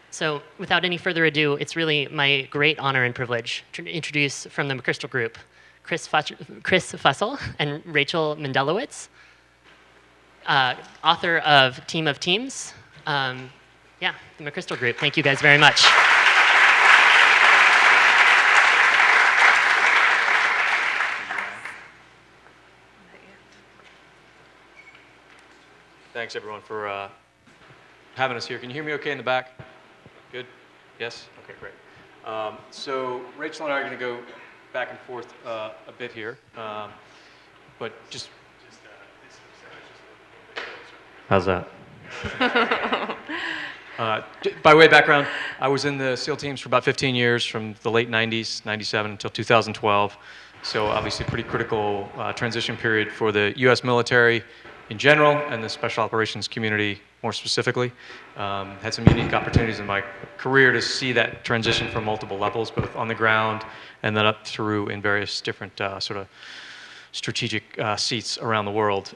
So without any further ado, it's really my great honor and privilege to introduce from the McChrystal Group, Chris Fussell and Rachel Mendelowitz, author of Team of Teams. Yeah, the McChrystal Group. Thank you guys very much. Thanks, everyone, for having us here. Can you hear me okay in the back? Good? Yes? Okay, great. So Rachel and I are going to go back and forth a bit here, but just how's that? By way of background, I was in the SEAL teams for about 15 years, from the late 90s, 97 until 2012. So obviously pretty critical transition period for the U.S. military in general and the special operations community more specifically. Had some unique opportunities in my career to see that transition from multiple levels, both on the ground and then up through in various different sort of strategic seats around the world.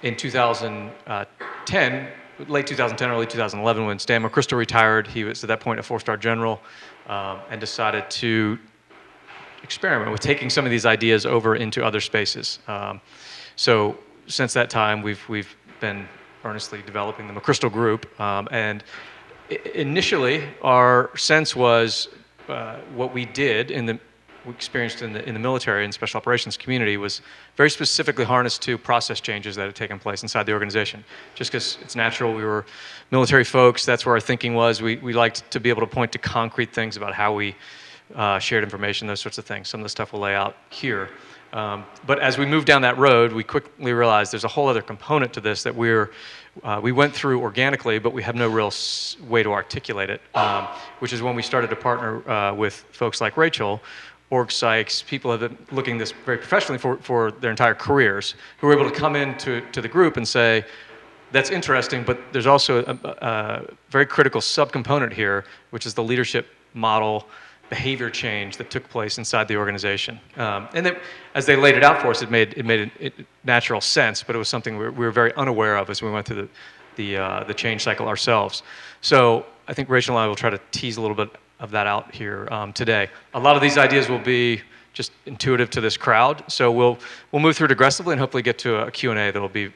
In 2010, late 2010, early 2011, when Stan McChrystal retired, he was at that point a 4-star general, and decided to experiment with taking some of these ideas over into other spaces. So since that time, we've been earnestly developing the McChrystal Group, and initially our sense was what we did we experienced in the military and special operations community was very specifically harnessed to process changes that had taken place inside the organization. Just because it's natural, we were military folks, that's where our thinking was. We liked to be able to point to concrete things about how we shared information, those sorts of things. Some of the stuff we'll lay out here. But as we moved down that road, we quickly realized there's a whole other component to this that we went through organically, but we have no real way to articulate it, which is when we started to partner with folks like Rachel, org psychs, people have been looking this very professionally for their entire careers, who were able to come into the group and say, that's interesting, but there's also a very critical subcomponent here, which is the leadership model, behavior change that took place inside the organization. And then, as they laid it out for us, it made natural sense, but it was something we were very unaware of as we went through the change cycle ourselves. So I think Rachel and I will try to tease a little bit of that out here today. A lot of these ideas will be just intuitive to this crowd, so we'll move through it aggressively and hopefully get to a Q&A that'll be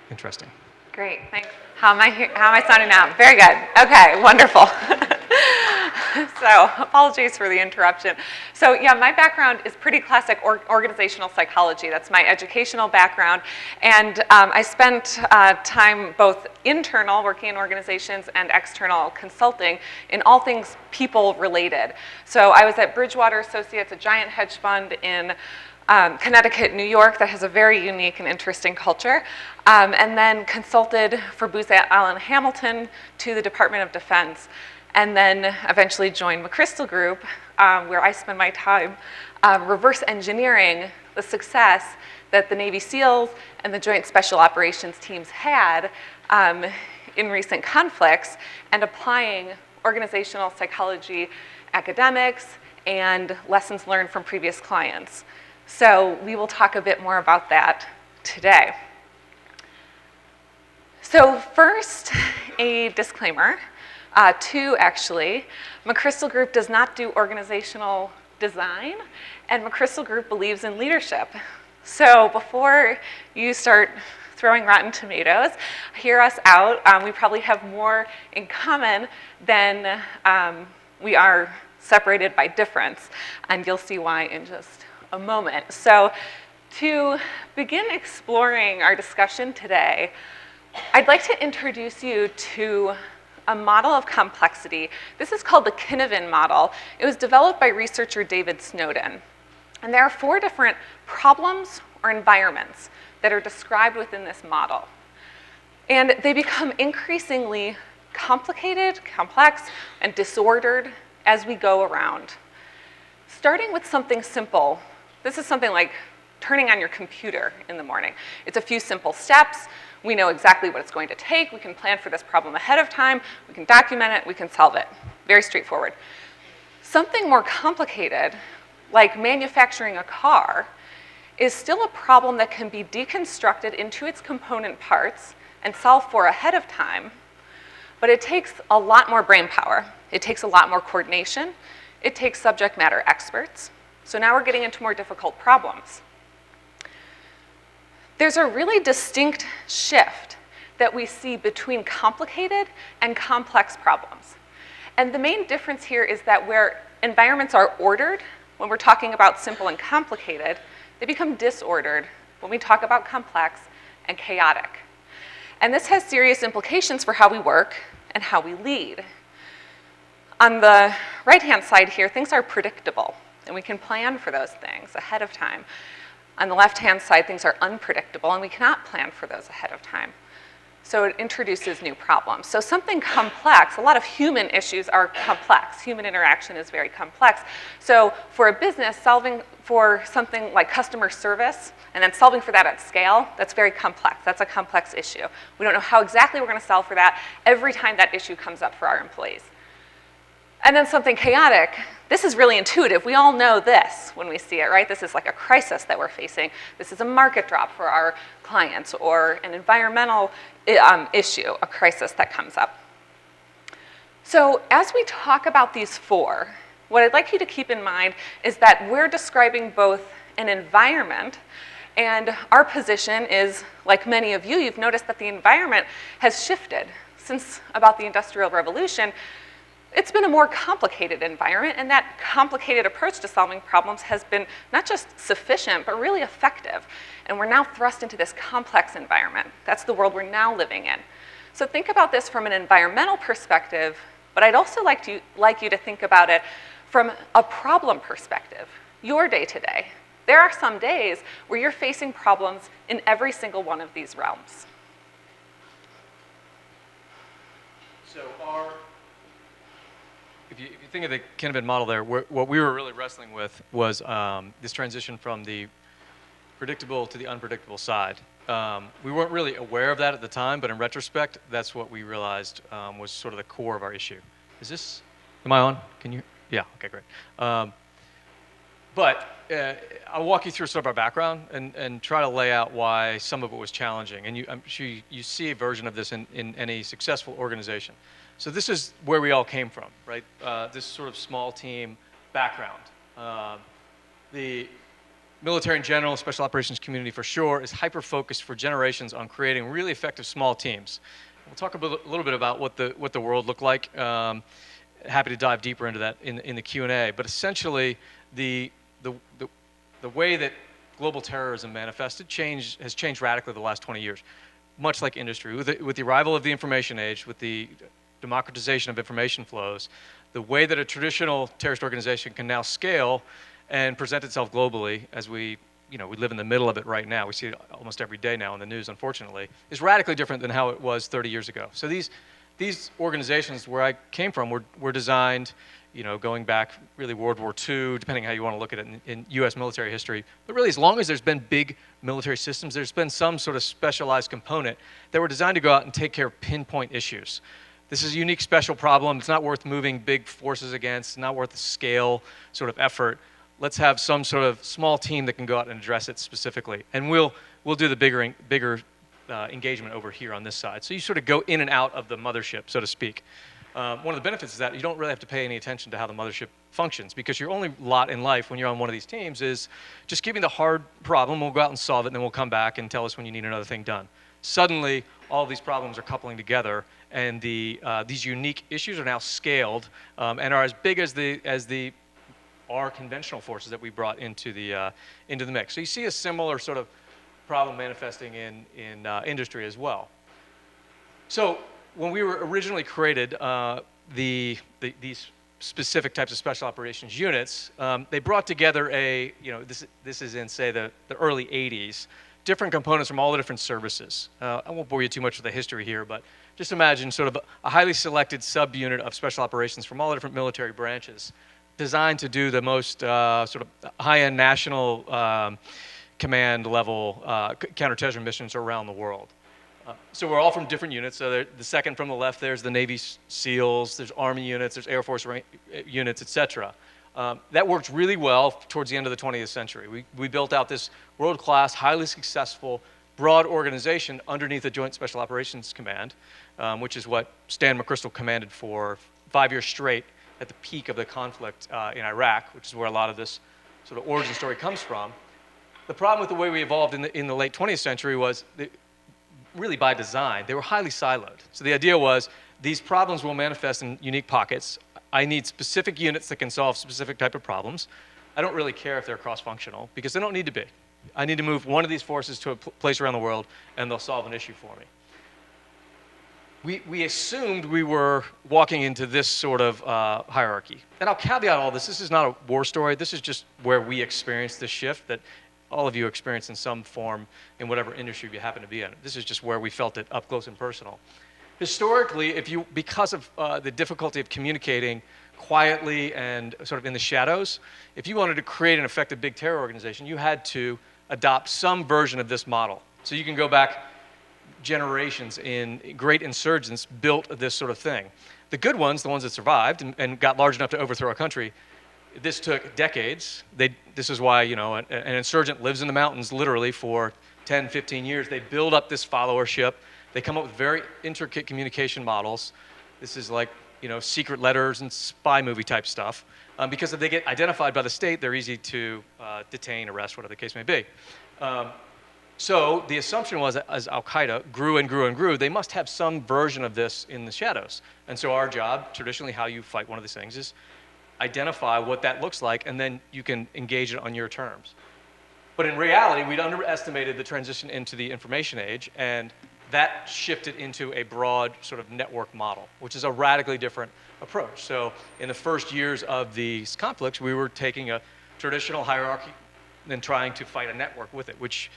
interesting. Great, thanks. How am I sounding now? Very good. Okay, wonderful. So apologies for the interruption. So yeah, my background is pretty classic organizational psychology. That's my educational background. And I spent time both internal, working in organizations, and external consulting in all things people related. So I was at Bridgewater Associates, a giant hedge fund in Connecticut, New York, that has a very unique and interesting culture, and then consulted for Booz Allen Hamilton to the Department of Defense, and then eventually joined McChrystal Group, where I spend my time reverse engineering the success that the Navy SEALs and the Joint Special Operations teams had in recent conflicts, and applying organizational psychology academics and lessons learned from previous clients. So we will talk a bit more about that today. So first, a disclaimer. Two, actually. McChrystal Group does not do organizational design, and McChrystal Group believes in leadership. So before you start throwing rotten tomatoes, hear us out. We probably have more in common than we are separated by difference, and you'll see why in just a moment. So to begin exploring our discussion today, I'd like to introduce you to a model of complexity. This is called the Kinnavan model. It was developed by researcher David Snowden. And there are 4 different problems or environments that are described within this model. And they become increasingly complicated, complex, and disordered as we go around. Starting with something simple, this is something like turning on your computer in the morning. It's a few simple steps. We know exactly what it's going to take. We can plan for this problem ahead of time. We can document it. We can solve it. Very straightforward. Something more complicated, like manufacturing a car, is still a problem that can be deconstructed into its component parts and solved for ahead of time. But it takes a lot more brain power. It takes a lot more coordination. It takes subject matter experts. So now we're getting into more difficult problems. There's a really distinct shift that we see between complicated and complex problems. And the main difference here is that where environments are ordered, when we're talking about simple and complicated, they become disordered when we talk about complex and chaotic. And this has serious implications for how we work and how we lead. On the right-hand side here, things are predictable, and we can plan for those things ahead of time. On the left-hand side, things are unpredictable, and we cannot plan for those ahead of time. So it introduces new problems. So something complex, a lot of human issues are complex. Human interaction is very complex. So for a business, solving for something like customer service and then solving for that at scale, that's very complex. That's a complex issue. We don't know how exactly we're going to solve for that every time that issue comes up for our employees. And then something chaotic, this is really intuitive. We all know this when we see it, right? This is like a crisis that we're facing. This is a market drop for our clients or an environmental issue, a crisis that comes up. So as we talk about these four, what I'd like you to keep in mind is that we're describing both an environment, and our position is, like many of you, you've noticed that the environment has shifted since about the Industrial Revolution. It's been a more complicated environment, and that complicated approach to solving problems has been not just sufficient, but really effective. And we're now thrust into this complex environment. That's the world we're now living in. So think about this from an environmental perspective, but I'd also like you to think about it from a problem perspective, your day-to-day. There are some days where you're facing problems in every single one of these realms. So if you think of the Knowable model there, what we were really wrestling with was this transition from the predictable to the unpredictable side. We weren't really aware of that at the time, but in retrospect, that's what we realized was sort of the core of our issue. Am I on? Can you? Yeah, okay, great. But I'll walk you through sort of our background and try to lay out why some of it was challenging. And I'm sure you see a version of this in any successful organization. So this is where we all came from, right? This sort of small team background. The military in general, special operations community for sure, is hyper-focused for generations on creating really effective small teams. We'll talk a little bit about what the world looked like. Happy to dive deeper into that in the Q&A. But essentially, the way that global terrorism manifested has changed radically the last 20 years, much like industry. With the arrival of the information age, with the democratization of information flows, the way that a traditional terrorist organization can now scale and present itself globally, as we live in the middle of it right now, we see it almost every day now in the news, unfortunately, is radically different than how it was 30 years ago. So these organizations where I came from were designed, going back really World War II, depending how you want to look at it in US military history. But really, as long as there's been big military systems, there's been some sort of specialized component that were designed to go out and take care of pinpoint issues. This is a unique, special problem. It's not worth moving big forces against, not worth the scale sort of effort. Let's have some sort of small team that can go out and address it specifically. And we'll do the bigger engagement over here on this side. So you sort of go in and out of the mothership, so to speak. One of the benefits is that you don't really have to pay any attention to how the mothership functions, because your only lot in life when you're on one of these teams is just give me the hard problem, we'll go out and solve it, and then we'll come back and tell us when you need another thing done. Suddenly, all of these problems are coupling together, and these unique issues are now scaled and are as big as our conventional forces that we brought into the mix. So you see a similar sort of problem manifesting in industry as well. So when we were originally created, these specific types of special operations units, they brought together this is in, say, the early 80s, different components from all the different services. I won't bore you too much with the history here, but just imagine sort of a highly selected subunit of special operations from all the different military branches, designed to do the most sort of high-end national command level counterterrorism missions around the world. So we're all from different units. So the second from the left, there's the Navy SEALs, there's Army units, there's Air Force units, et cetera. That worked really well towards the end of the 20th century. We built out this world-class, highly successful, broad organization underneath the Joint Special Operations Command, which is what Stan McChrystal commanded for 5 years straight at the peak of the conflict in Iraq, which is where a lot of this sort of origin story comes from. The problem with the way we evolved in the late 20th century was, really by design, they were highly siloed. So the idea was, these problems will manifest in unique pockets. I need specific units that can solve specific type of problems. I don't really care if they're cross-functional, because they don't need to be. I need to move one of these forces to a place around the world, and they'll solve an issue for me. We assumed we were walking into this sort of hierarchy. And I'll caveat all this. This is not a war story. This is just where we experienced this shift that all of you experience in some form in whatever industry you happen to be in. This is just where we felt it up close and personal. Historically, because of the difficulty of communicating quietly and sort of in the shadows, if you wanted to create an effective big terror organization, you had to adopt some version of this model. So you can go back generations in great insurgents built this sort of thing. The good ones, the ones that survived and got large enough to overthrow a country, this took decades. This is why, you know, an insurgent lives in the mountains literally for 10, 15 years. They build up this followership. They come up with very intricate communication models. This is like, you know, secret letters and spy movie type stuff. Because if they get identified by the state, they're easy to detain, arrest, whatever the case may be. So the assumption was that as Al-Qaeda grew and grew and grew, they must have some version of this in the shadows. And so our job, traditionally how you fight one of these things, is identify what that looks like, and then you can engage it on your terms. But in reality, we'd underestimated the transition into the information age, and that shifted into a broad sort of network model, which is a radically different approach. So in the first years of these conflicts, we were taking a traditional hierarchy and trying to fight a network with it, which,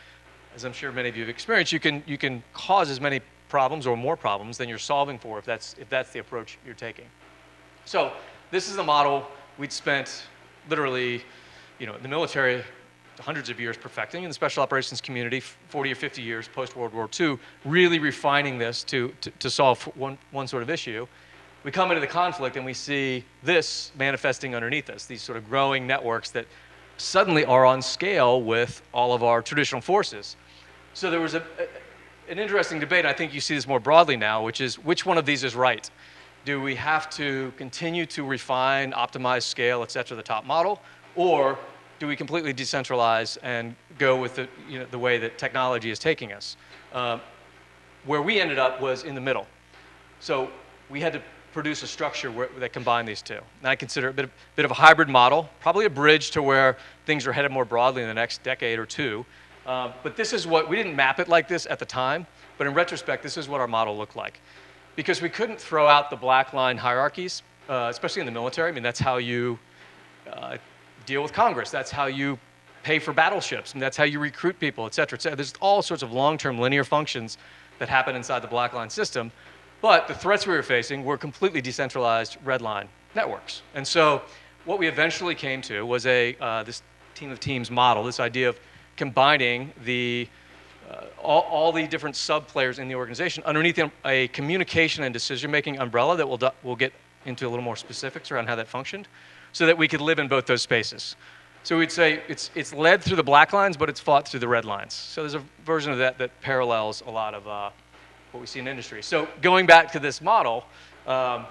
as I'm sure many of you have experienced, you can cause as many problems or more problems than you're solving for if that's the approach you're taking. So this is the model we'd spent literally, you know, in the military hundreds of years perfecting, in the special operations community 40 or 50 years post-World War II, really refining this to solve one sort of issue. We come into the conflict and we see this manifesting underneath us, these sort of growing networks that suddenly are on scale with all of our traditional forces. So there was an interesting debate, and I think you see this more broadly now, which is which one of these is right? Do we have to continue to refine, optimize, scale, et cetera, the top model, or do we completely decentralize and go with the way that technology is taking us? Where we ended up was in the middle. So we had to produce a structure that combined these two. And I consider it a bit of a hybrid model, probably a bridge to where things are headed more broadly in the next decade or two. But this is what, we didn't map it like this at the time, but in retrospect, this is what our model looked like. Because we couldn't throw out the black line hierarchies, especially in the military. I mean, that's how you deal with Congress. That's how you pay for battleships, and that's how you recruit people, et cetera, et cetera. There's all sorts of long-term linear functions that happen inside the black line system. But the threats we were facing were completely decentralized red line networks. And so what we eventually came to was this team of teams model, this idea of combining all the different sub-players in the organization underneath a communication and decision-making umbrella that we'll get into a little more specifics around how that functioned, so that we could live in both those spaces. So we'd say it's led through the black lines, but it's fought through the red lines. So there's a version of that parallels a lot of what we see in industry. So going back to this model, Rachel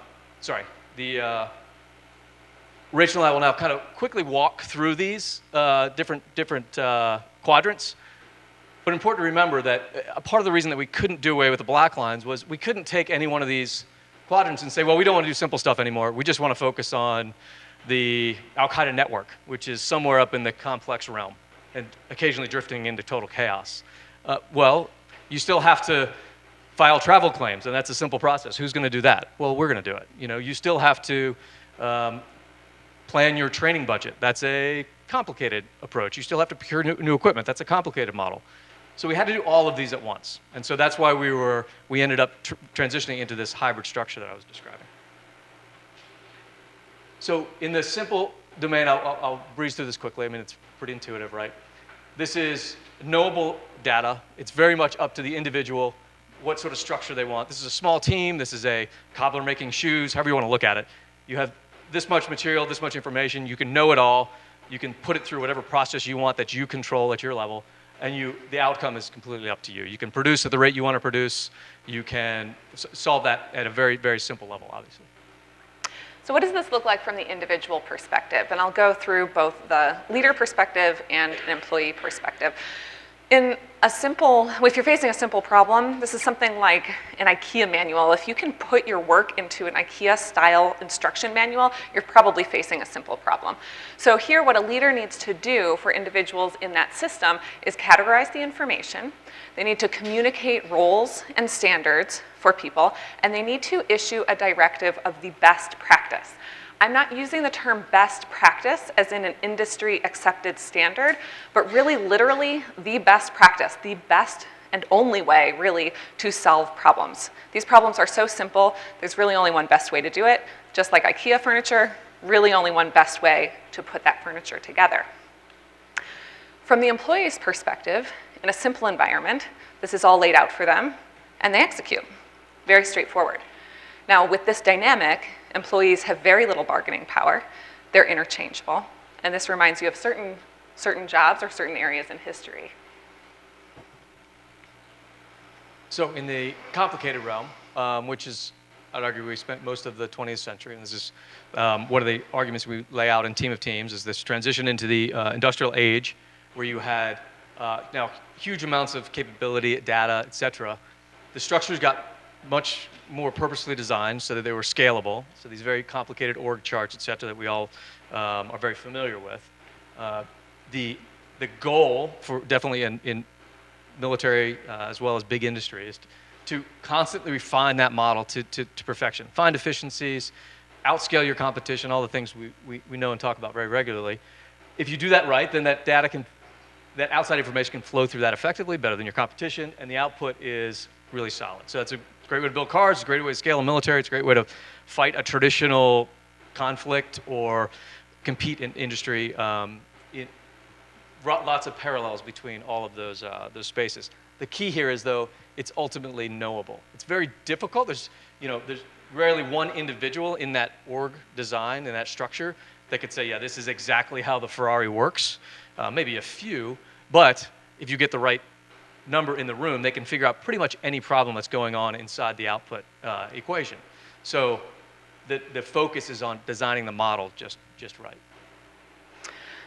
and I will now kind of quickly walk through these different quadrants. But important to remember that a part of the reason that we couldn't do away with the black lines was we couldn't take any one of these quadrants and say, well, we don't want to do simple stuff anymore. We just want to focus on the Al-Qaeda network, which is somewhere up in the complex realm and occasionally drifting into total chaos. Well, you still have to file travel claims, and that's a simple process. Who's going to do that? Well, we're going to do it. You know, you still have to plan your training budget. That's a complicated approach. You still have to procure new equipment. That's a complicated model. So we had to do all of these at once. And so that's why we ended up transitioning into this hybrid structure that I was describing. So in the simple domain, I'll breeze through this quickly. I mean, it's pretty intuitive, right? This is knowable data. It's very much up to the individual what sort of structure they want. This is a small team. This is a cobbler making shoes, however you want to look at it. You have this much material, this much information. You can know it all. You can put it through whatever process you want that you control at your level, and the outcome is completely up to you. You can produce at the rate you want to produce. You can solve that at a very, very simple level, obviously. So what does this look like from the individual perspective? And I'll go through both the leader perspective and an employee perspective. If you're facing a simple problem, this is something like an IKEA manual. If you can put your work into an IKEA-style instruction manual, you're probably facing a simple problem. So here, what a leader needs to do for individuals in that system is categorize the information. They need to communicate roles and standards for people, and they need to issue a directive of the best practice. I'm not using the term best practice as in an industry accepted standard, but really literally the best practice, the best and only way really to solve problems. These problems are so simple, there's really only one best way to do it. Just like IKEA furniture, really only one best way to put that furniture together. From the employee's perspective, in a simple environment, this is all laid out for them, and they execute. Very straightforward. Now, with this dynamic, employees have very little bargaining power. They're interchangeable. And this reminds you of certain jobs or certain areas in history. So in the complicated realm, which is, I'd argue we spent most of the 20th century, and this is one of the arguments we lay out in Team of Teams, is this transition into the industrial age where you had now huge amounts of capability, data, et cetera. The structures got much more purposely designed so that they were scalable. So these very complicated org charts, et cetera, that we all are very familiar with. The goal for definitely in military as well as big industry is to constantly refine that model to perfection. Find efficiencies, outscale your competition, all the things we know and talk about very regularly. If you do that right, then that outside information can flow through that effectively, better than your competition, and the output is really solid. So that's a great way to build cars, it's a great way to scale in military, it's a great way to fight a traditional conflict or compete in industry. Lots of parallels between all of those spaces. The key here is, though, it's ultimately knowable. It's very difficult. There's rarely one individual in that org design, in that structure, that could say, yeah, this is exactly how the Ferrari works. Maybe a few, but if you get the right number in the room, they can figure out pretty much any problem that's going on inside the output equation. So the focus is on designing the model just right.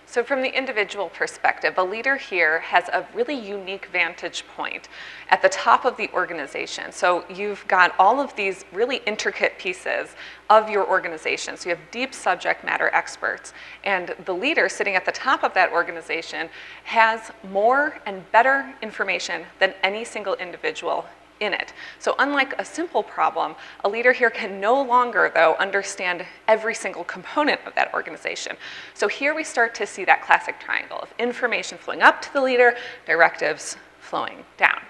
So from the individual perspective, a leader here has a really unique vantage point at the top of the organization. So you've got all of these really intricate pieces of your organization. So you have deep subject matter experts. And the leader sitting at the top of that organization has more and better information than any single individual in it. So unlike a simple problem, a leader here can no longer, though, understand every single component of that organization. So here we start to see that classic triangle of information flowing up to the leader, directives flowing down.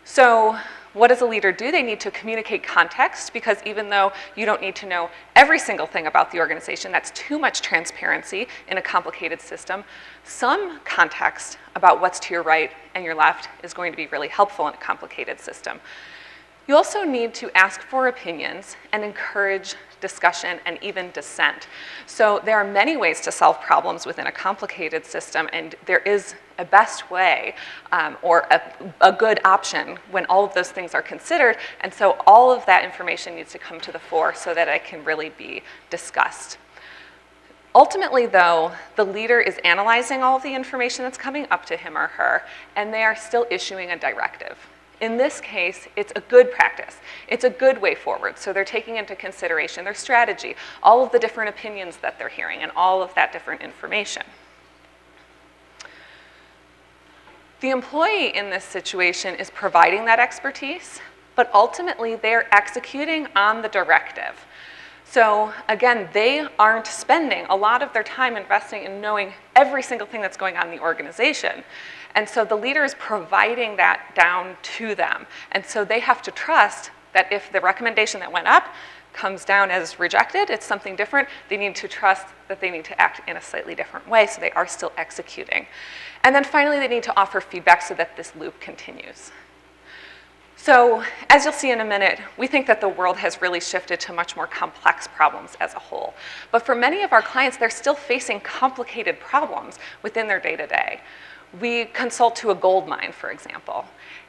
So what does a leader do? They need to communicate context, because even though you don't need to know every single thing about the organization, that's too much transparency in a complicated system, some context about what's to your right and your left is going to be really helpful in a complicated system. You also need to ask for opinions and encourage discussion and even dissent. So there are many ways to solve problems within a complicated system, and there is a best way or a good option when all of those things are considered, and so all of that information needs to come to the fore so that it can really be discussed. Ultimately, though, the leader is analyzing all of the information that's coming up to him or her, and they are still issuing a directive. In this case, it's a good practice. It's a good way forward. So they're taking into consideration their strategy, all of the different opinions that they're hearing, and all of that different information. The employee in this situation is providing that expertise, but ultimately they're executing on the directive. So again, they aren't spending a lot of their time investing in knowing every single thing that's going on in the organization. And so the leader is providing that down to them. And so they have to trust that if the recommendation that went up comes down as rejected, it's something different, they need to trust that they need to act in a slightly different way, so they are still executing. And then finally, they need to offer feedback so that this loop continues. So as you'll see in a minute, we think that the world has really shifted to much more complex problems as a whole. But for many of our clients, they're still facing complicated problems within their day-to-day. We consult to a gold mine, for example,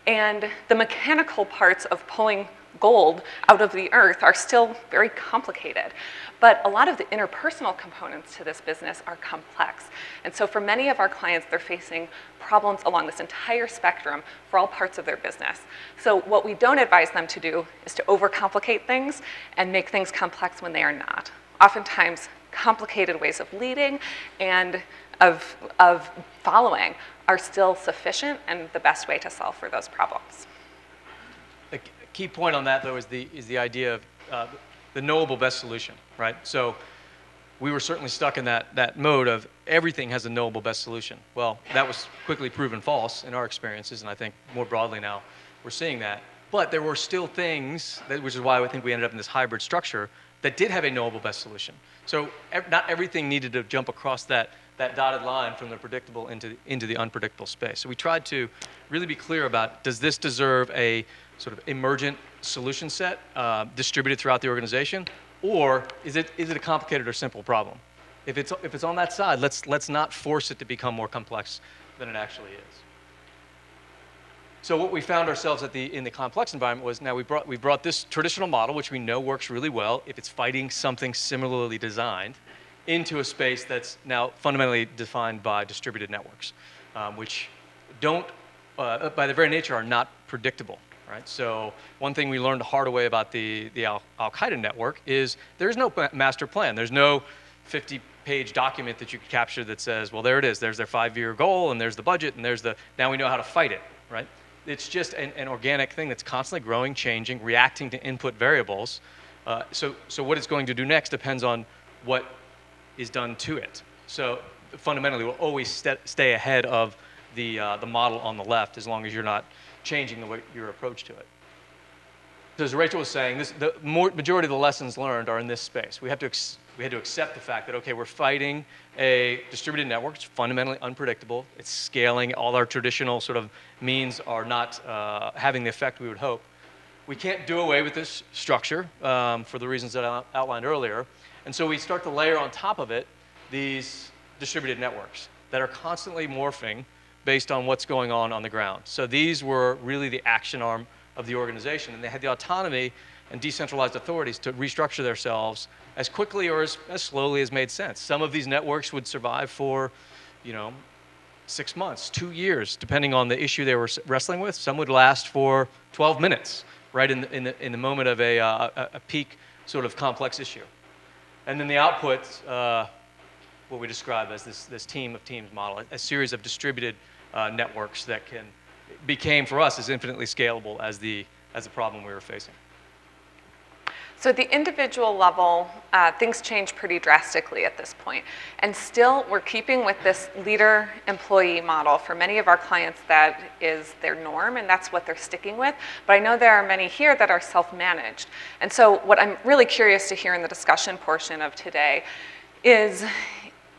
and the mechanical parts of pulling gold out of the earth are still very complicated. But a lot of the interpersonal components to this business are complex. And so for many of our clients, they're facing problems along this entire spectrum for all parts of their business. So what we don't advise them to do is to overcomplicate things and make things complex when they are not. Oftentimes, complicated ways of leading and of following are still sufficient and the best way to solve for those problems. The key point on that, though, is the idea of the knowable best solution, right? So we were certainly stuck in that mode of everything has a knowable best solution. Well, that was quickly proven false in our experiences, and I think more broadly now we're seeing that. But there were still things, which is why I think we ended up in this hybrid structure, that did have a knowable best solution. So not everything needed to jump across that dotted line from the predictable into the unpredictable space. So we tried to really be clear about, does this deserve a sort of emergent solution set distributed throughout the organization, or is it a complicated or simple problem? If it's on that side, let's not force it to become more complex than it actually is. So what we found ourselves in the complex environment was, now we brought this traditional model, which we know works really well if it's fighting something similarly designed, into a space that's now fundamentally defined by distributed networks, which don't, by their very nature, are not predictable. Right? So one thing we learned the hard way about the Al-Qaeda network is there's no master plan. There's no 50-page document that you could capture that says, well, there it is. There's their 5-year goal, and there's the budget, and now we know how to fight it. Right? It's just an organic thing that's constantly growing, changing, reacting to input variables. So what it's going to do next depends on what is done to it. So fundamentally, we'll always stay ahead of the model on the left as long as you're not changing your approach to it. So as Rachel was saying, the majority of the lessons learned are in this space. We had to accept the fact that, okay, we're fighting a distributed network. It's fundamentally unpredictable. It's scaling. All our traditional sort of means are not having the effect we would hope. We can't do away with this structure for the reasons that I outlined earlier. And so we start to layer on top of it these distributed networks that are constantly morphing based on what's going on the ground. So these were really the action arm of the organization, and they had the autonomy and decentralized authorities to restructure themselves as quickly or as slowly as made sense. Some of these networks would survive for, 6 months, 2 years, depending on the issue they were wrestling with. Some would last for 12 minutes, right in the moment of a peak sort of complex issue. And then the output, what we describe as this team of teams model, a series of distributed networks that became for us as infinitely scalable as the problem we were facing. So at the individual level, things change pretty drastically at this point. And still, we're keeping with this leader-employee model. For many of our clients, that is their norm, and that's what they're sticking with. But I know there are many here that are self-managed. And so what I'm really curious to hear in the discussion portion of today is,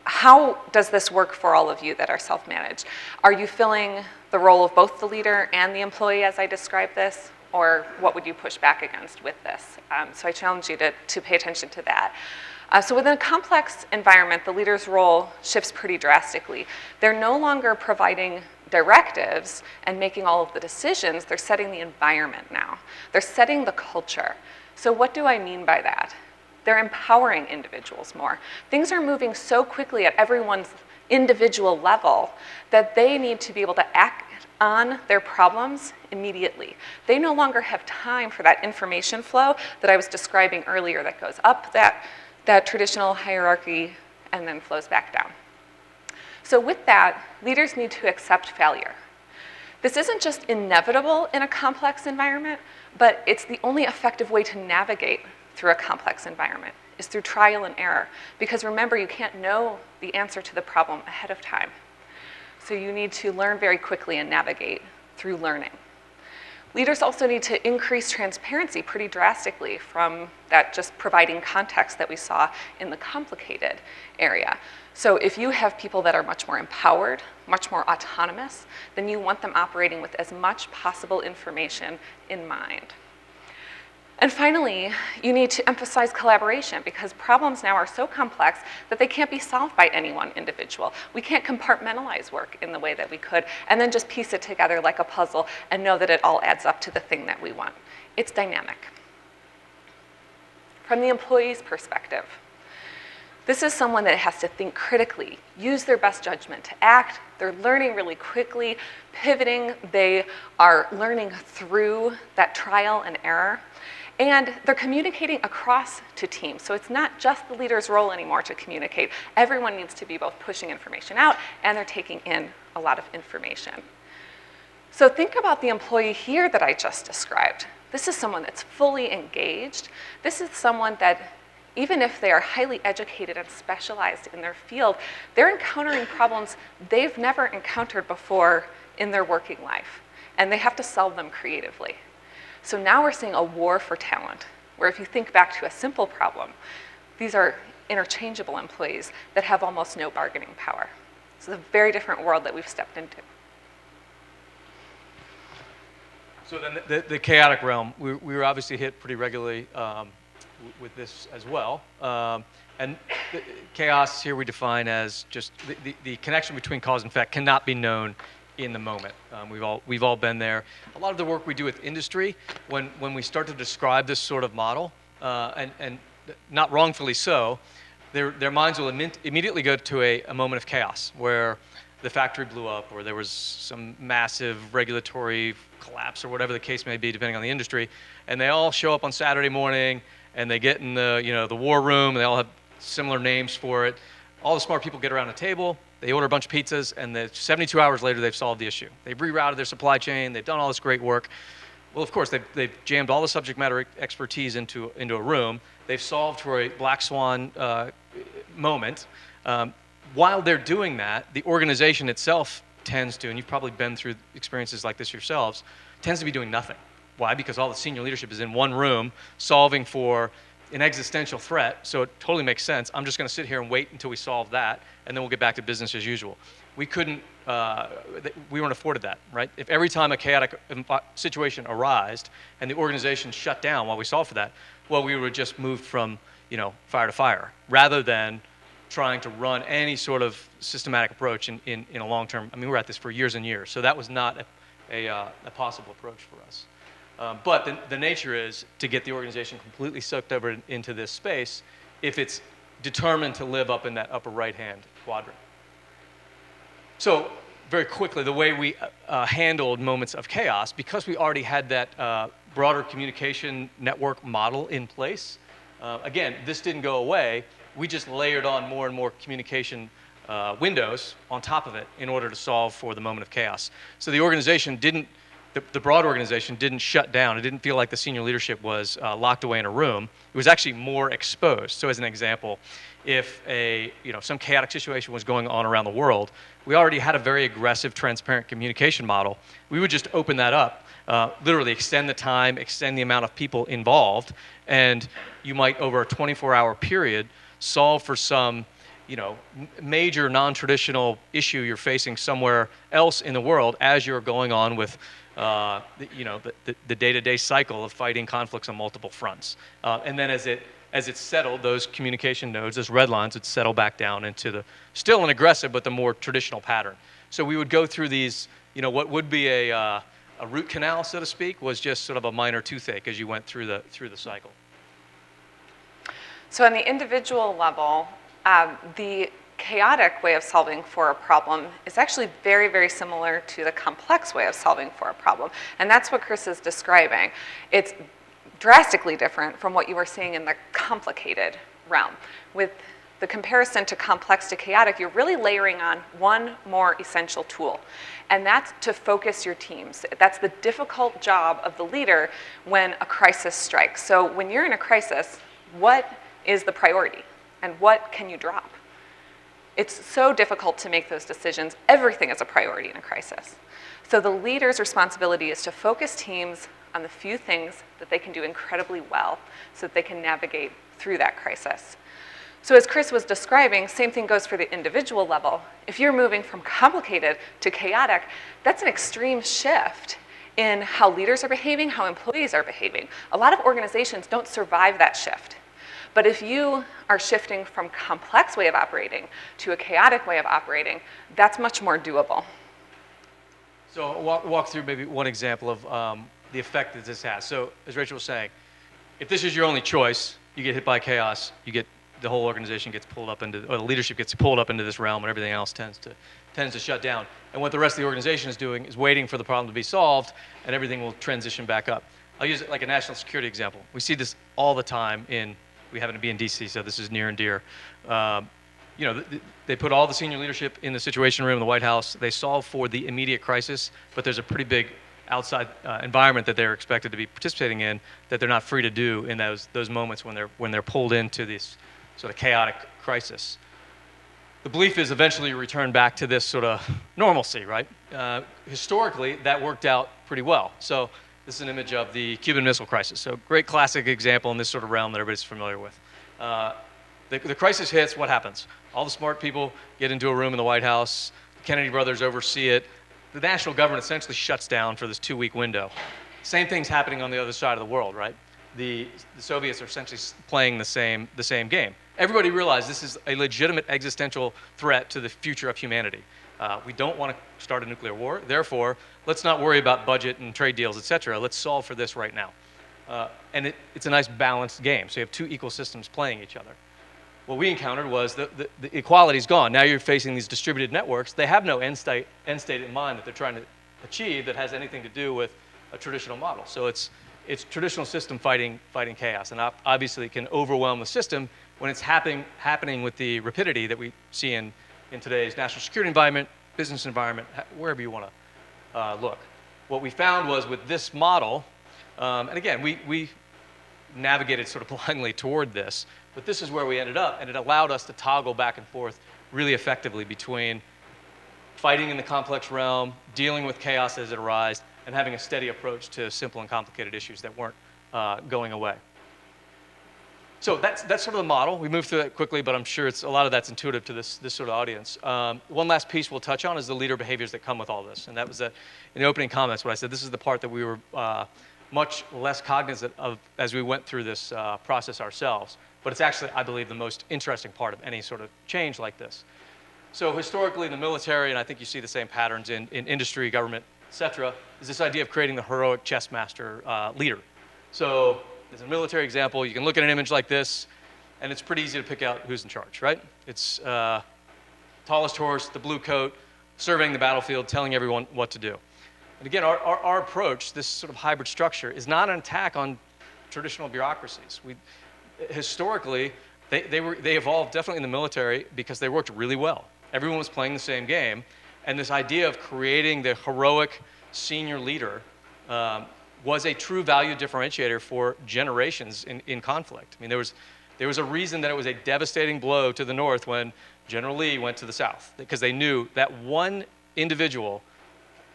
how does this work for all of you that are self-managed? Are you filling the role of both the leader and the employee as I described this? Or what would you push back against with this? So I challenge you to pay attention to that. So within a complex environment, the leader's role shifts pretty drastically. They're no longer providing directives and making all of the decisions. They're setting the environment now. They're setting the culture. So what do I mean by that? They're empowering individuals more. Things are moving so quickly at everyone's individual level that they need to be able to act on their problems immediately. They no longer have time for that information flow that I was describing earlier that goes up that traditional hierarchy and then flows back down. So with that, leaders need to accept failure. This isn't just inevitable in a complex environment, but it's the only effective way to navigate through a complex environment, is through trial and error. Because remember, you can't know the answer to the problem ahead of time. So you need to learn very quickly and navigate through learning. Leaders also need to increase transparency pretty drastically from that just providing context that we saw in the complicated area. So if you have people that are much more empowered, much more autonomous, then you want them operating with as much possible information in mind. And finally, you need to emphasize collaboration because problems now are so complex that they can't be solved by any one individual. We can't compartmentalize work in the way that we could and then just piece it together like a puzzle and know that it all adds up to the thing that we want. It's dynamic. From the employee's perspective, this is someone that has to think critically, use their best judgment to act. They're learning really quickly, pivoting. They are learning through that trial and error. And they're communicating across to teams. So it's not just the leader's role anymore to communicate. Everyone needs to be both pushing information out and they're taking in a lot of information. So think about the employee here that I just described. This is someone that's fully engaged. This is someone that, even if they are highly educated and specialized in their field, they're encountering problems they've never encountered before in their working life. And they have to solve them creatively. So now we're seeing a war for talent, where if you think back to a simple problem, these are interchangeable employees that have almost no bargaining power. It's a very different world that we've stepped into. So then the chaotic realm, we were obviously hit pretty regularly with this as well. And chaos here we define as just the connection between cause and effect cannot be known in the moment. We've all been there. A lot of the work we do with industry, when we start to describe this sort of model, and not wrongfully so, their minds will immediately go to a moment of chaos where the factory blew up or there was some massive regulatory collapse or whatever the case may be, depending on the industry, and they all show up on Saturday morning and they get in the war room and they all have similar names for it. All the smart people get around a table, they order a bunch of pizzas, and 72 hours later, they've solved the issue. They've rerouted their supply chain. They've done all this great work. Well, of course, they've jammed all the subject matter expertise into a room. They've solved for a black swan moment. While they're doing that, the organization itself tends to, and you've probably been through experiences like this yourselves, tends to be doing nothing. Why? Because all the senior leadership is in one room solving for an existential threat, so it totally makes sense. I'm just going to sit here and wait until we solve that, and then we'll get back to business as usual. We weren't afforded that, right? If every time a chaotic situation arose and the organization shut down while we solved for that, well, we would just move from fire to fire, rather than trying to run any sort of systematic approach in a long term. I mean, we're at this for years and years, so that was not a possible approach for us. But the nature is to get the organization completely sucked over into this space if it's determined to live up in that upper right-hand quadrant. So very quickly, the way we handled moments of chaos, because we already had that broader communication network model in place, again, this didn't go away. We just layered on more and more communication windows on top of it in order to solve for the moment of chaos. So the organization the broad organization didn't shut down. It didn't feel like the senior leadership was locked away in a room. It was actually more exposed. So as an example, if some chaotic situation was going on around the world, we already had a very aggressive, transparent communication model. We would just open that up, literally extend the time, extend the amount of people involved, and you might, over a 24-hour period, solve for some major non-traditional issue you're facing somewhere else in the world as you're going on with the day-to-day cycle of fighting conflicts on multiple fronts. And then as it's settled, those communication nodes, those red lines, would settle back down into still an aggressive, but the more traditional pattern. So we would go through these, what would be a root canal, so to speak, was just sort of a minor toothache as you went through the cycle. So on the individual level, the chaotic way of solving for a problem is actually very, very similar to the complex way of solving for a problem. And that's what Chris is describing. It's drastically different from what you were seeing in the complicated realm. With the comparison to complex to chaotic, you're really layering on one more essential tool, and that's to focus your teams. That's the difficult job of the leader when a crisis strikes. So when you're in a crisis, what is the priority, and what can you drop? It's so difficult to make those decisions. Everything is a priority in a crisis. So the leader's responsibility is to focus teams on the few things that they can do incredibly well so that they can navigate through that crisis. So as Chris was describing, same thing goes for the individual level. If you're moving from complicated to chaotic, that's an extreme shift in how leaders are behaving, how employees are behaving. A lot of organizations don't survive that shift. But if you are shifting from complex way of operating to a chaotic way of operating, that's much more doable. So walk through maybe one example of the effect that this has. So as Rachel was saying, if this is your only choice, you get hit by chaos, the whole organization gets pulled up into, or the leadership gets pulled up into this realm, and everything else tends to shut down. And what the rest of the organization is doing is waiting for the problem to be solved, and everything will transition back up. I'll use it like a national security example. We see this all the time we happen to be in DC, so this is near and dear. They put all the senior leadership in the Situation Room in the White House. They solve for the immediate crisis, but there's a pretty big outside environment that they're expected to be participating in that they're not free to do in those moments when they're pulled into this sort of chaotic crisis. The belief is eventually you return back to this sort of normalcy, right? Historically, that worked out pretty well. So this is an image of the Cuban Missile Crisis. So great classic example in this sort of realm that everybody's familiar with. The crisis hits, what happens? All the smart people get into a room in the White House. The Kennedy brothers oversee it. The national government essentially shuts down for this 2-week window. Same thing's happening on the other side of the world, right? The Soviets are essentially playing the same game. Everybody realized this is a legitimate existential threat to the future of humanity. We don't want to start a nuclear war. Therefore, let's not worry about budget and trade deals, et cetera. Let's solve for this right now. And it's a nice balanced game. So you have two equal systems playing each other. What we encountered was the equality's gone. Now you're facing these distributed networks. They have no end state in mind that they're trying to achieve that has anything to do with a traditional model. So it's traditional system fighting chaos. And obviously it can overwhelm the system when it's happening with the rapidity that we see in today's national security environment, business environment, wherever you want to look. What we found was with this model, and again, we navigated sort of blindly toward this, but this is where we ended up, and it allowed us to toggle back and forth really effectively between fighting in the complex realm, dealing with chaos as it arises, and having a steady approach to simple and complicated issues that weren't going away. So that's sort of the model. We moved through that quickly, but I'm sure a lot of that's intuitive to this sort of audience. One last piece we'll touch on is the leader behaviors that come with all this, and that was in the opening comments what I said. This is the part that we were much less cognizant of as we went through this process ourselves. But it's actually, I believe, the most interesting part of any sort of change like this. So historically in the military, and I think you see the same patterns in industry, government, et cetera, is this idea of creating the heroic chess master leader. So as a military example, you can look at an image like this, and it's pretty easy to pick out who's in charge, right? It's tallest horse, the blue coat, surveying the battlefield, telling everyone what to do. And again, our approach, this sort of hybrid structure, is not an attack on traditional bureaucracies. Historically, they evolved definitely in the military because they worked really well. Everyone was playing the same game, and this idea of creating the heroic senior leader was a true value differentiator for generations in conflict. I mean, there was a reason that it was a devastating blow to the North when General Lee went to the South, because they knew that one individual,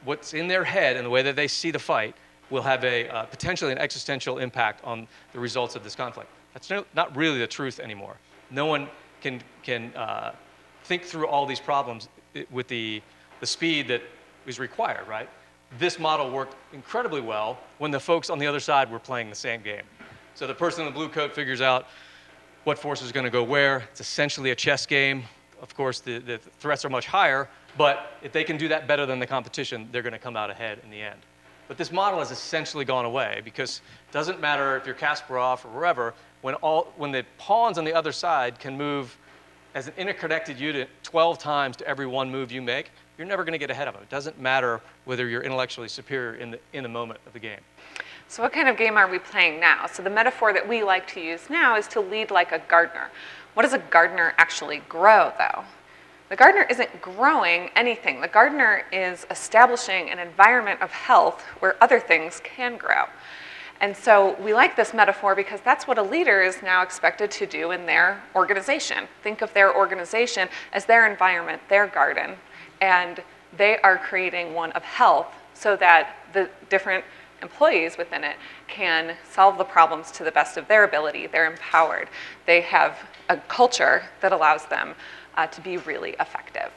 what's in their head and the way that they see the fight, will have a potentially an existential impact on the results of this conflict. That's not really the truth anymore. No one can think through all these problems with the speed that is required, right? This model worked incredibly well when the folks on the other side were playing the same game. So the person in the blue coat figures out what force is going to go where. It's essentially a chess game. Of course, the threats are much higher, but if they can do that better than the competition, they're going to come out ahead in the end. But this model has essentially gone away because it doesn't matter if you're Kasparov or wherever, when the pawns on the other side can move as an interconnected unit 12 times to every one move you make, you're never going to get ahead of them. It doesn't matter whether you're intellectually superior in the moment of the game. So what kind of game are we playing now? So the metaphor that we like to use now is to lead like a gardener. What does a gardener actually grow, though? The gardener isn't growing anything. The gardener is establishing an environment of health where other things can grow. And so we like this metaphor because that's what a leader is now expected to do in their organization. Think of their organization as their environment, their garden, and they are creating one of health so that the different employees within it can solve the problems to the best of their ability. They're empowered. They have a culture that allows them to be really effective.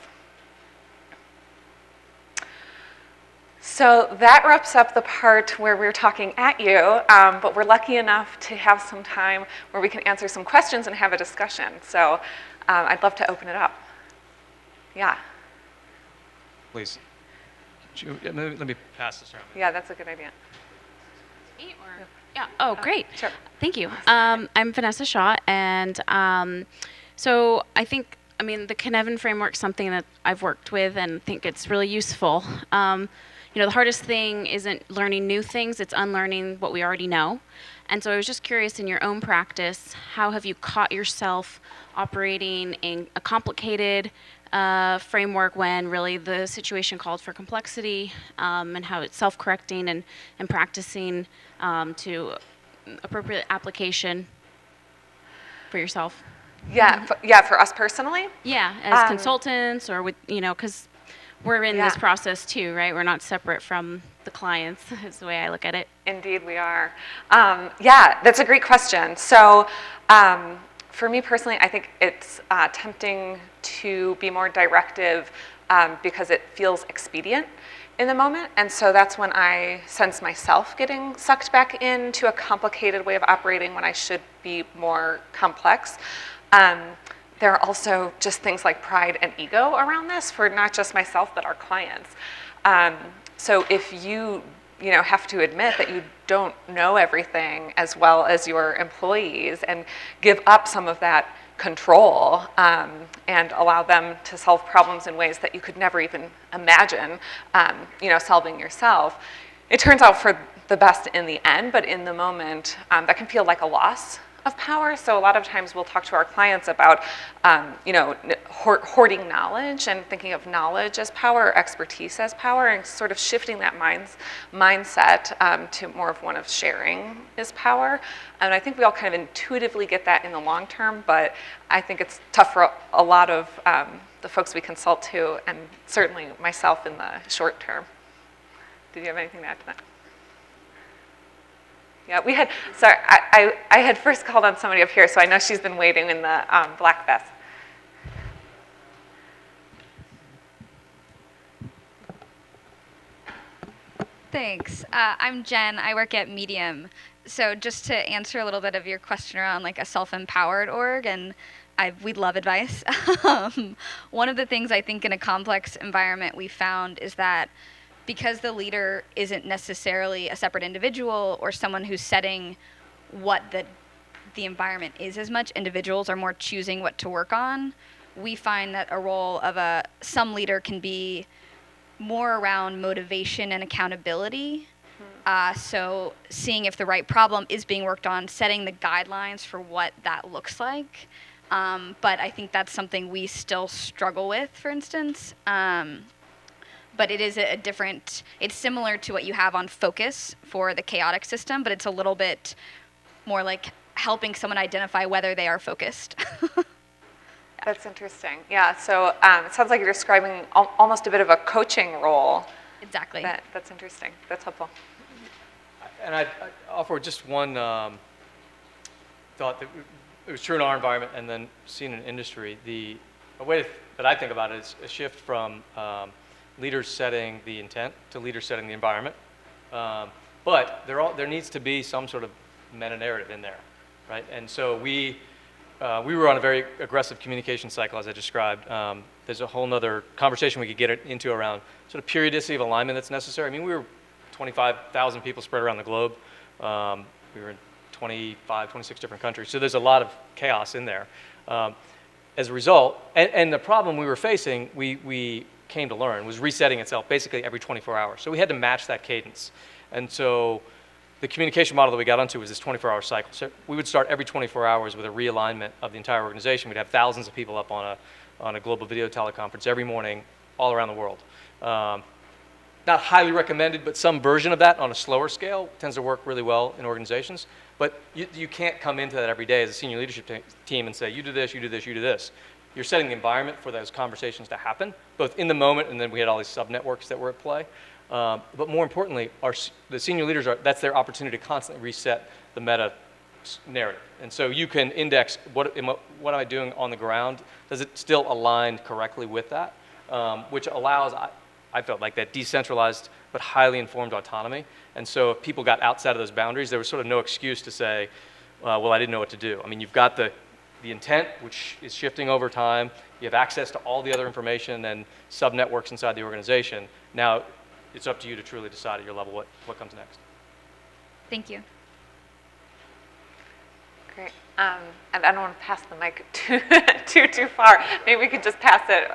So that wraps up the part where we're talking at you, but we're lucky enough to have some time where we can answer some questions and have a discussion. So I'd love to open it up. Yeah. Please. Let me pass this around. Yeah, that's a good idea. Me or? Yeah. Oh, great. Sure. Thank you. I'm Vanessa Shaw, and so I think, I mean, the Cynefin framework is something that I've worked with and think it's really useful. You know, the hardest thing isn't learning new things, it's unlearning what we already know. And so I was just curious, in your own practice, how have you caught yourself operating in a complicated framework when really the situation called for complexity, and how it's self-correcting and practicing to appropriate application for yourself? Yeah, for us personally? Yeah, as consultants or with, you know, because we're in this process too, right? We're not separate from the clients, is the way I look at it. Indeed, we are. Yeah, that's a great question. So for me personally, I think it's tempting to be more directive because it feels expedient in the moment. And so that's when I sense myself getting sucked back into a complicated way of operating when I should be more complex. There are also just things like pride and ego around this for not just myself, but our clients. So if you have to admit that you don't know everything as well as your employees and give up some of that control and allow them to solve problems in ways that you could never even imagine solving yourself, it turns out for the best in the end, but in the moment, that can feel like a loss of power. So a lot of times we'll talk to our clients about, hoarding knowledge and thinking of knowledge as power or expertise as power, and sort of shifting that mindset to more of one of sharing is power. And I think we all kind of intuitively get that in the long term, but I think it's tough for a lot of the folks we consult to, and certainly myself in the short term. Did you have anything to add to that? Yeah, we had, sorry, I had first called on somebody up here, so I know she's been waiting in the black vest. Thanks. I'm Jen. I work at Medium. So just to answer a little bit of your question around like a self-empowered org, and we'd love advice. One of the things I think in a complex environment we found is that because the leader isn't necessarily a separate individual or someone who's setting what the environment is as much, individuals are more choosing what to work on. We find that a role of some leader can be more around motivation and accountability. So seeing if the right problem is being worked on, setting the guidelines for what that looks like. But I think that's something we still struggle with, for instance. But it is it's similar to what you have on focus for the chaotic system, but it's a little bit more like helping someone identify whether they are focused. That's interesting. Yeah, so it sounds like you're describing almost a bit of a coaching role. Exactly. That's interesting. That's helpful. And I'd offer just one thought that it was true in our environment and then seen in industry. A way that I think about it is a shift from leaders setting the intent to leaders setting the environment. But there needs to be some sort of meta-narrative in there, right? And so we were on a very aggressive communication cycle, as I described. There's a whole nother conversation we could get into around sort of periodicity of alignment that's necessary. I mean, we were 25,000 people spread around the globe. We were in 26 different countries. So there's a lot of chaos in there. As a result, and the problem we were facing, we came to learn, was resetting itself basically every 24 hours. So we had to match that cadence. And so the communication model that we got onto was this 24-hour cycle. So we would start every 24 hours with a realignment of the entire organization. We'd have thousands of people up on a global video teleconference every morning all around the world. Not highly recommended, but some version of that on a slower scale tends to work really well in organizations. But you can't come into that every day as a senior leadership team and say, you do this, you do this, you do this. You're setting the environment for those conversations to happen, both in the moment, and then we had all these sub-networks that were at play. But more importantly, the senior leaders, that's their opportunity to constantly reset the meta narrative. And so you can index what am I doing on the ground? Does it still align correctly with that? Which allows, I felt like, that decentralized but highly informed autonomy. And so if people got outside of those boundaries, there was sort of no excuse to say, well, I didn't know what to do. I mean, you've got the intent, which is shifting over time. You have access to all the other information and sub-networks inside the organization. Now, it's up to you to truly decide at your level what comes next. Thank you. Great. And I don't want to pass the mic too far. Maybe we could just pass it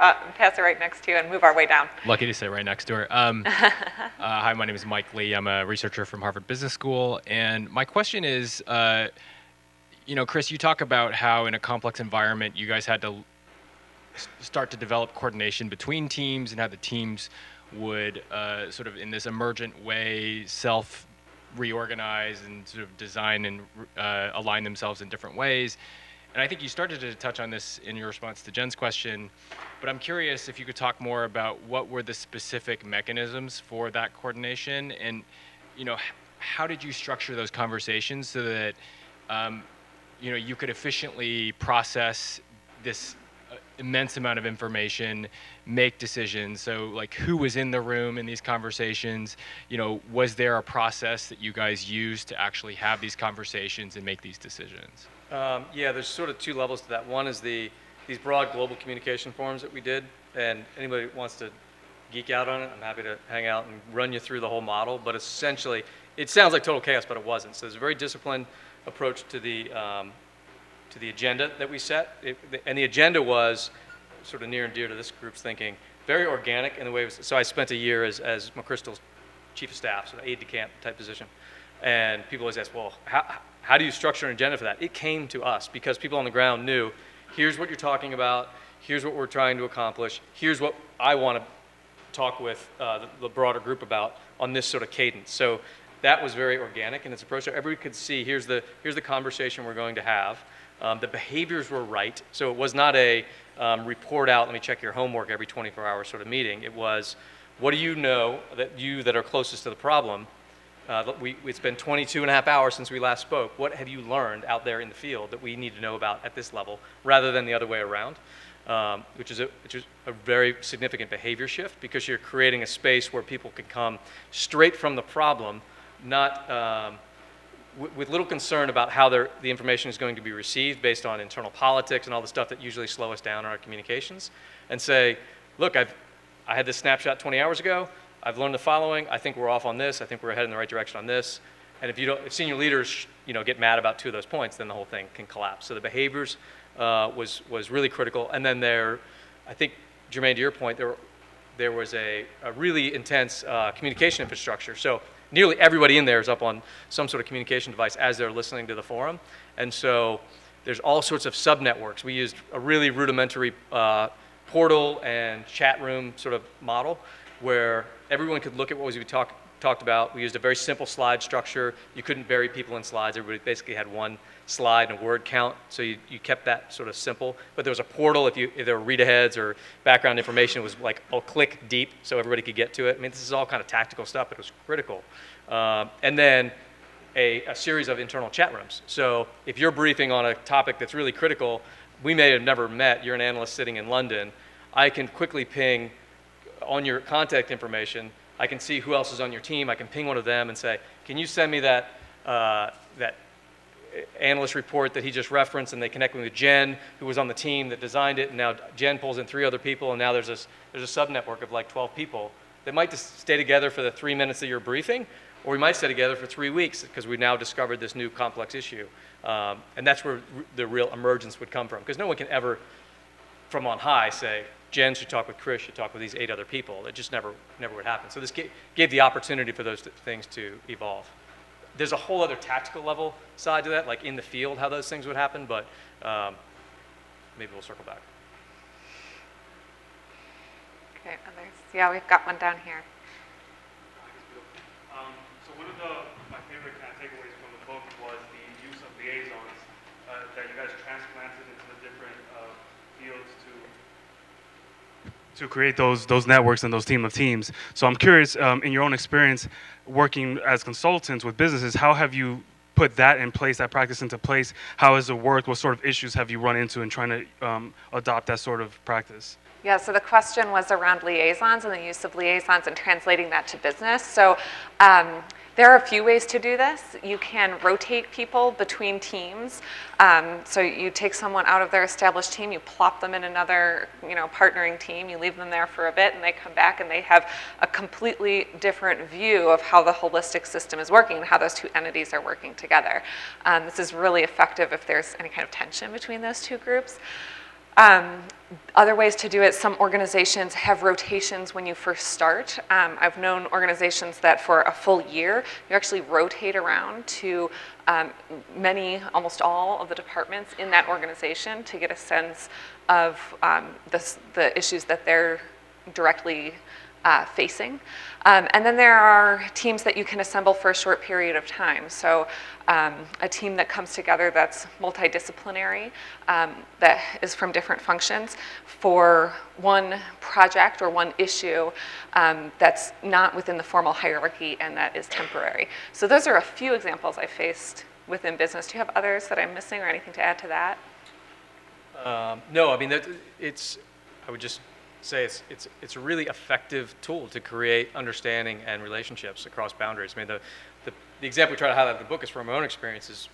right next to you and move our way down. Lucky to sit right next to her. Hi, my name is Mike Lee. I'm a researcher from Harvard Business School. And my question is, Chris, you talk about how in a complex environment, you guys had to start to develop coordination between teams and how the teams would sort of in this emergent way reorganize and sort of design and align themselves in different ways. And I think you started to touch on this in your response to Jen's question, but I'm curious if you could talk more about what were the specific mechanisms for that coordination, and how did you structure those conversations so that you could efficiently process this immense amount of information, make decisions. So like, who was in the room in these conversations? Was there a process that you guys used to actually have these conversations and make these decisions? Yeah, there's sort of two levels to that. One is these broad global communication forums that we did, and anybody who wants to geek out on it, I'm happy to hang out and run you through the whole model. But essentially, it sounds like total chaos, but it wasn't. So there's a very disciplined approach to the agenda that we set. And the agenda was sort of near and dear to this group's thinking, very organic in the way. So I spent a year as McChrystal's chief of staff, so an aide-de-camp type position. And people always ask, well, how do you structure an agenda for that? It came to us because people on the ground knew, here's what you're talking about, here's what we're trying to accomplish, here's what I want to talk with the broader group about on this sort of cadence. So that was very organic in its approach. So everybody could see, here's the conversation we're going to have. The behaviors were right. So it was not a report out, let me check your homework every 24 hours sort of meeting. It was, what do you know that are closest to the problem? It's been 22 and a half hours since we last spoke. What have you learned out there in the field that we need to know about at this level, rather than the other way around? Which is a very significant behavior shift, because you're creating a space where people can come straight from the problem, not with little concern about how the information is going to be received based on internal politics and all the stuff that usually slow us down in our communications, and say, look, I had this snapshot 20 hours ago. I've learned the following. I think we're off on this. I think we're headed in the right direction on this. And if senior leaders get mad about two of those points, then the whole thing can collapse. So the behaviors was really critical. And then I think, Jermaine, to your point, there was a really intense communication infrastructure. So nearly everybody in there is up on some sort of communication device as they're listening to the forum. And so there's all sorts of sub-networks. We used a really rudimentary portal and chat room sort of model where everyone could look at what we talked about. We used a very simple slide structure. You couldn't bury people in slides. Everybody basically had one slide and a word count, so you kept that sort of simple. But there was a portal if there were read-aheads or background information. It was like a click deep, so everybody could get to it. I mean, this is all kind of tactical stuff, but it was critical. And then a series of internal chat rooms. So if you're briefing on a topic that's really critical, we may have never met. You're an analyst sitting in London. I can quickly ping on your contact information. I can see who else is on your team. I can ping one of them and say, can you send me that analyst report that he just referenced? And they connect me with Jen, who was on the team that designed it. And now Jen pulls in 3 other people. And now there's a sub-network of like 12 people that might just stay together for the 3 minutes that you're briefing, or we might stay together for 3 weeks because we now discovered this new complex issue. And that's where the real emergence would come from. Because no one can ever, from on high, say, Jen should talk with Chris, should talk with these 8 other people. It just never would happen. So this gave the opportunity for those things to evolve. There's a whole other tactical level side to that, like in the field, how those things would happen, but maybe we'll circle back. Okay, others? Yeah, we've got one down here. So one of my favorite kind of takeaways from the book was the use of liaisons that you guys transplanted into the different fields to create those networks and those team of teams. So I'm curious, in your own experience working as consultants with businesses, how have you put that in place, that practice into place? How has it worked? What sort of issues have you run into in trying to adopt that sort of practice? Yeah, so the question was around liaisons and the use of liaisons and translating that to business. So there are a few ways to do this. You can rotate people between teams. So you take someone out of their established team, you plop them in another, partnering team, you leave them there for a bit, and they come back and they have a completely different view of how the holistic system is working and how those two entities are working together. This is really effective if there's any kind of tension between those two groups. Other ways to do it, some organizations have rotations when you first start. I've known organizations that for a full year, you actually rotate around to almost all of the departments in that organization to get a sense of the issues that they're directly facing. And then there are teams that you can assemble for a short period of time. So a team that comes together that's multidisciplinary, that is from different functions for one project or one issue that's not within the formal hierarchy and that is temporary. So those are a few examples I faced within business. Do you have others that I'm missing or anything to add to that? No, I mean, I would just say it's a really effective tool to create understanding and relationships across boundaries. I mean, the example we try to highlight in the book is from our own experiences.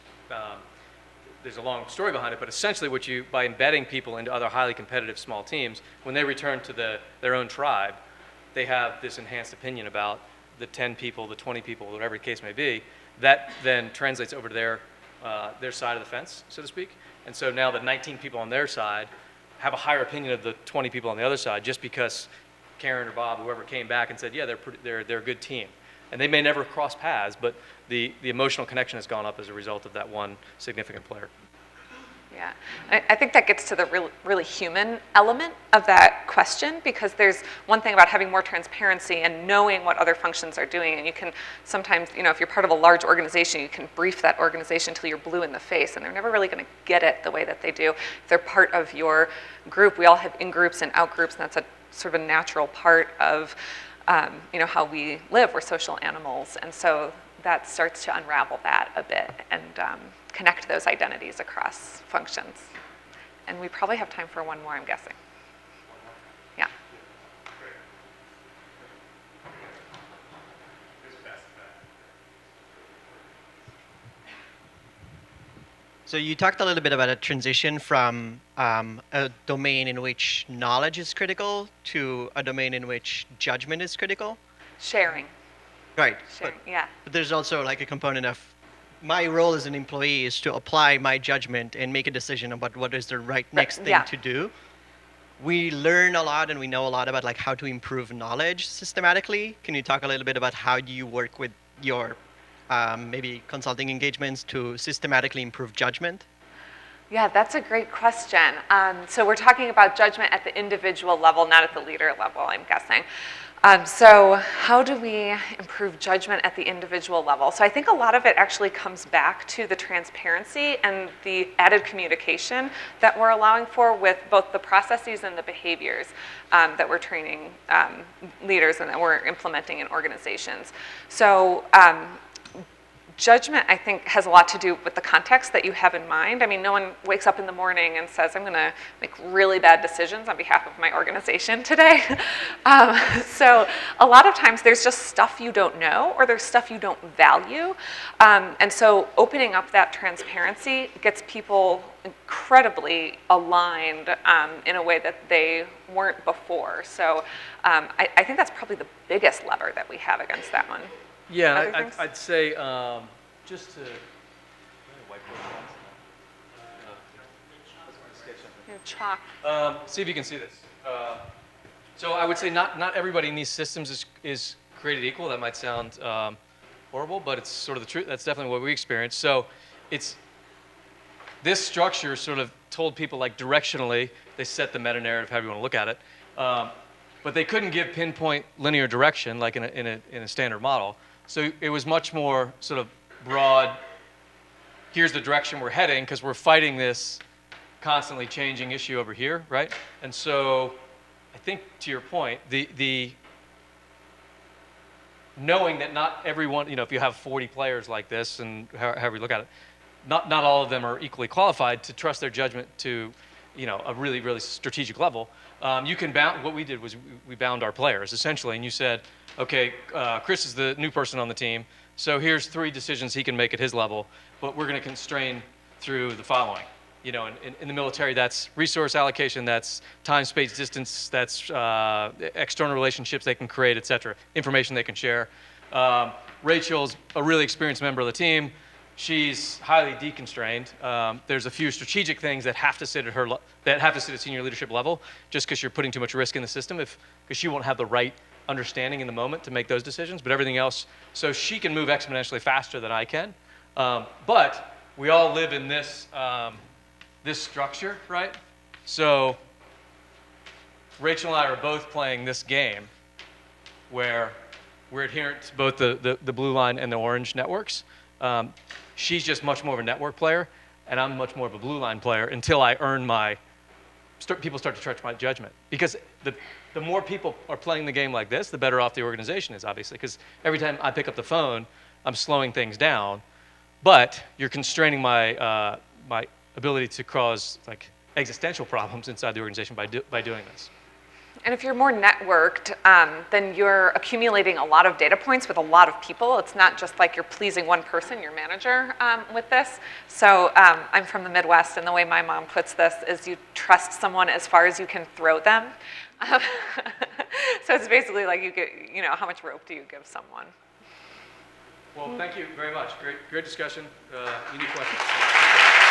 There's a long story behind it, but essentially by embedding people into other highly competitive small teams, when they return to their own tribe, they have this enhanced opinion about the 10 people, the 20 people, whatever the case may be. That then translates over to their side of the fence, so to speak. And so now the 19 people on their side have a higher opinion of the 20 people on the other side just because Karen or Bob, whoever came back and said, yeah, they're a good team. And they may never cross paths, but the emotional connection has gone up as a result of that one significant player. Yeah, I think that gets to the really human element of that question, because there's one thing about having more transparency and knowing what other functions are doing, and you can sometimes, if you're part of a large organization, you can brief that organization until you're blue in the face, and they're never really going to get it the way that they do. If they're part of your group, we all have in-groups and out-groups, and that's a sort of a natural part of how we live. We're social animals, and so that starts to unravel that a bit and connect those identities across functions. And we probably have time for one more, I'm guessing. Yeah. So you talked a little bit about a transition from a domain in which knowledge is critical to a domain in which judgment is critical. Sharing. Right. Sharing, yeah. But there's also like a component of my role as an employee is to apply my judgment and make a decision about what is the next thing to do. We learn a lot and we know a lot about like how to improve knowledge systematically. Can you talk a little bit about how do you work with your maybe consulting engagements to systematically improve judgment? Yeah, that's a great question. So we're talking about judgment at the individual level, not at the leader level, I'm guessing. So how do we improve judgment at the individual level? So I think a lot of it actually comes back to the transparency and the added communication that we're allowing for with both the processes and the behaviors that we're training leaders and that we're implementing in organizations. So judgment, I think, has a lot to do with the context that you have in mind. I mean, no one wakes up in the morning and says, I'm going to make really bad decisions on behalf of my organization today. So a lot of times there's just stuff you don't know or there's stuff you don't value. And so opening up that transparency gets people incredibly aligned in a way that they weren't before. So I think that's probably the biggest lever that we have against that one. Yeah, I'd say just to chalk. See if you can see this. So I would say not everybody in these systems is created equal. That might sound horrible, but it's sort of the truth. That's definitely what we experienced. So this structure sort of told people like directionally, they set the meta-narrative, however you want to look at it, but they couldn't give pinpoint linear direction like in a standard model. So it was much more sort of broad, here's the direction we're heading because we're fighting this constantly changing issue over here, right? And so I think to your point, the knowing that not everyone, if you have 40 players like this, and however you look at it, not all of them are equally qualified to trust their judgment to, a really, really strategic level. You can bound, what we did was we bound our players, essentially, and you said, okay, Chris is the new person on the team, so here's 3 decisions he can make at his level, but we're going to constrain through the following. In the military, that's resource allocation, that's time, space, distance, that's external relationships they can create, et cetera, information they can share. Rachel's a really experienced member of the team. She's highly deconstrained. There's a few strategic things that have to sit at senior leadership level, just because you're putting too much risk in the system, because she won't have the right understanding in the moment to make those decisions. But everything else, so she can move exponentially faster than I can. But we all live in this this structure, right? So Rachel and I are both playing this game where we're adherent to both the blue line and the orange networks. She's just much more of a network player, and I'm much more of a blue line player until I earn people start to trust my judgment. Because the more people are playing the game like this, the better off the organization is, obviously. Because every time I pick up the phone, I'm slowing things down, but you're constraining my my ability to cause existential problems inside the organization by doing this. And if you're more networked, then you're accumulating a lot of data points with a lot of people. It's not just like you're pleasing one person, your manager, with this. So I'm from the Midwest, and the way my mom puts this is you trust someone as far as you can throw them. So it's basically like you get, how much rope do you give someone? Well, thank you very much. Great discussion. Unique questions.